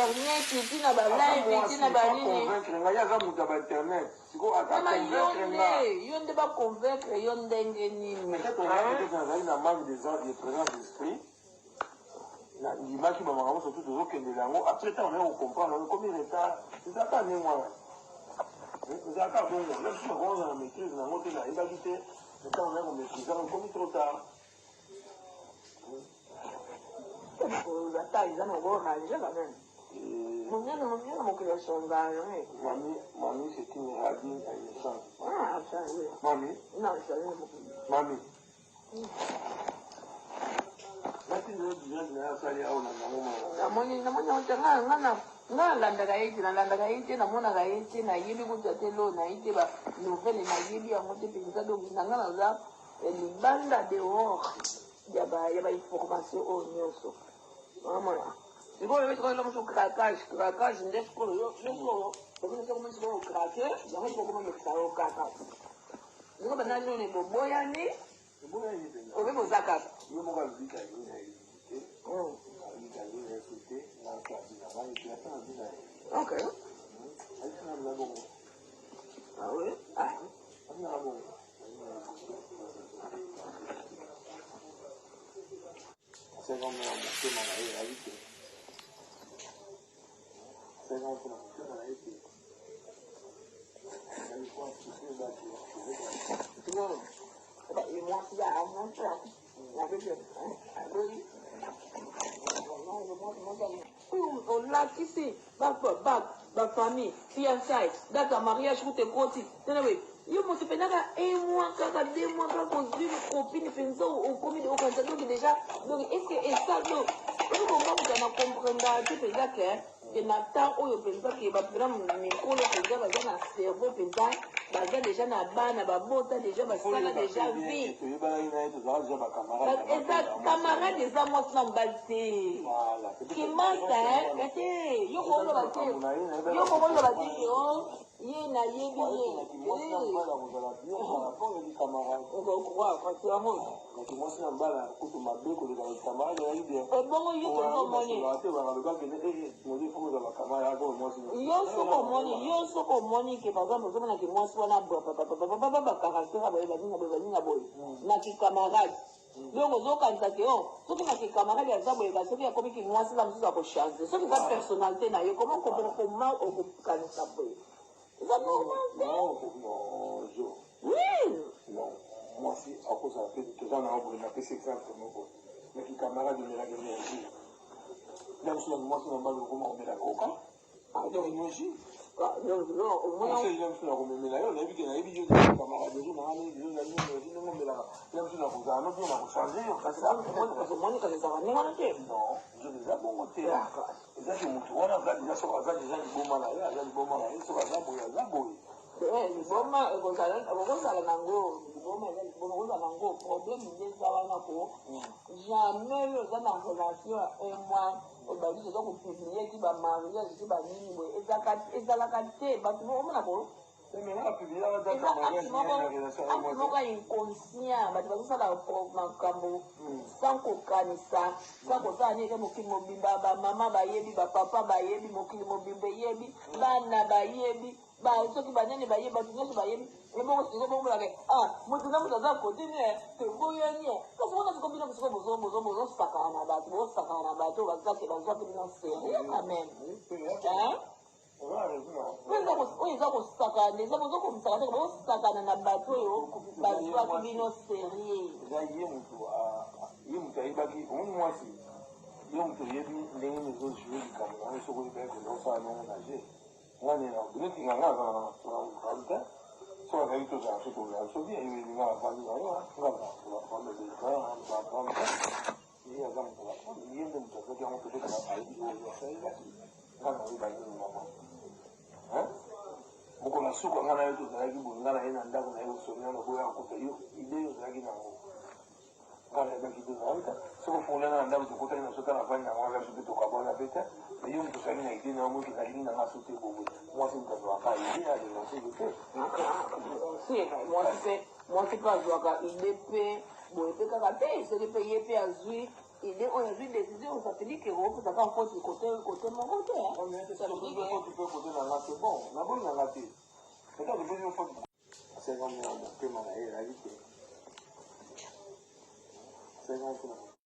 internet, tina ba live, tina ba nini. Convaincre, ya za muta ba internet. Siko ata convaincre nga. Yonde ba convaincre yondenge nini. Mais quand on a peut-être un manque de présence d'esprit, l'image qui m'a marqué surtout de l'autre de l'angle. Après ça, on comprend combien de temps. C'est ça pas né moi. C'est ça pas bon. Là, je suis dans la maîtrise, dans la montée, dans la égalité. Mais quand on maîtrise, on commet trop tard. Mamie, c'est une radine à l'essence. Ah, ça, oui. Mamie? Non, ça, oui. Mamie? nalandaka ye namonaka ye te nayebi kuta te lo nayi te banovele nayebi yango te mpenza donc nanga naza libanda dehors ya bainformation oyo nyonso omona sikoyo oyebisikoyo moso craquage nde sikoyo okomi sikoyo krake yango sikoyo okomamekisa yo kaka siko banani oyo boboyani obe boza kaka ok. Ah oui? Ah. On l'a tissé, ma famille, fiançailles, d'accord, mariage, tout est côté. Yo mo sependaka un mois kaka 2 mois kaka kozwi copine penza okomi de okanisa donc déjà donc est-ce que et ça donc oyo bongo moto na comprendre te penza ke na temps oyo penza ke bapena mikolo penza baza na cerveau penza baza déjà na bana babota déjà basala déjà vie eza camarade eza mwasi na mobali te kimasa ete yo kokoloba te yo ye na yebi ye ebongo yo soko omoni ke par exemple ozomonaki mwasi wana bakaraktere baninga boye na kikamarade donc ozokanisa ke o soki na kikamarade aza boye ba soki akomiki mwasi la mosusu akochange soki eza personnalité na yo koma okokanisa boye eza normal te oui moi si à cause de la paix de gens on a fait cet exemple mais qui camarade de la guerre même si moi c'est normal comment on met la coca ah donc énergie non moi c'est même si on met la on a vu qu'il y a des camarades de gens on met la même si on a vous a non on a changé parce que moi quand ça va non je les a bon côté et ça c'est mon tour on a déjà sur ça déjà du bon mal là du bon mal là sur ça boy liboma ekozala nango liboma ekozala nango problème nde eza wana ko jamais oyo oza na relation ya un mois obabisi oza kopublie ti bamariage ti banini boye ezalaka te bato omona ko ati moko ya inconscient bato bazosala makambo sans kokanisa sans kosala nini eke mokili mobimba bamama bayebi bapapa bayebi mokili mobimba eyebi bana bayebi soki banene bayebi bato nyonso bayebi ebongo siko bomolake moto na moto aza kote ne toboyani kasi wana siko bino siko bozosakana na bato bozosakana na bato bazake bazwaki bino serie quand même oyo eza kosakana eza bozokomisaka te bozosakana na bato oyo bazwaki bino serie ye moto ayebaki omoni mwasi ye moto oyebi ndenge nezojue likambo nango soko oyebaki kozosala nongo na je ngana bileti nganga na so azali tozala so tozala so bien elinga bafandi na yo ngana bafandi ye aza moto bafandi ye nde moto azaki yango tozokana ayebi ngana oyeba nini mama bokola suka ngana yo tozalaki boye ngana ye na ndako na ye osoniana boya akota yo ide yo ozalaki nango ngana yebaki tozalaka soko fungolanga na ndako tokotaki na sota na vandi na ngana sope tokabwana pe te mais yo moto osali na ide na yango ezalaki na nga so te boboye mwasi moto azwaka ide adenonse yo te mwasi mpe azwaka ide mpe boye mpe kaka te soki mpe ye mpe azwi ide oyo azwi décision osateli ke okosaka mposi kote moko te mais c'est ça, tu peux poser dans la c'est bon. La bonne dans la tête. C'est ça, tu peux dire faut. C'est comme on peut m'en aller la vie. C'est comme ça.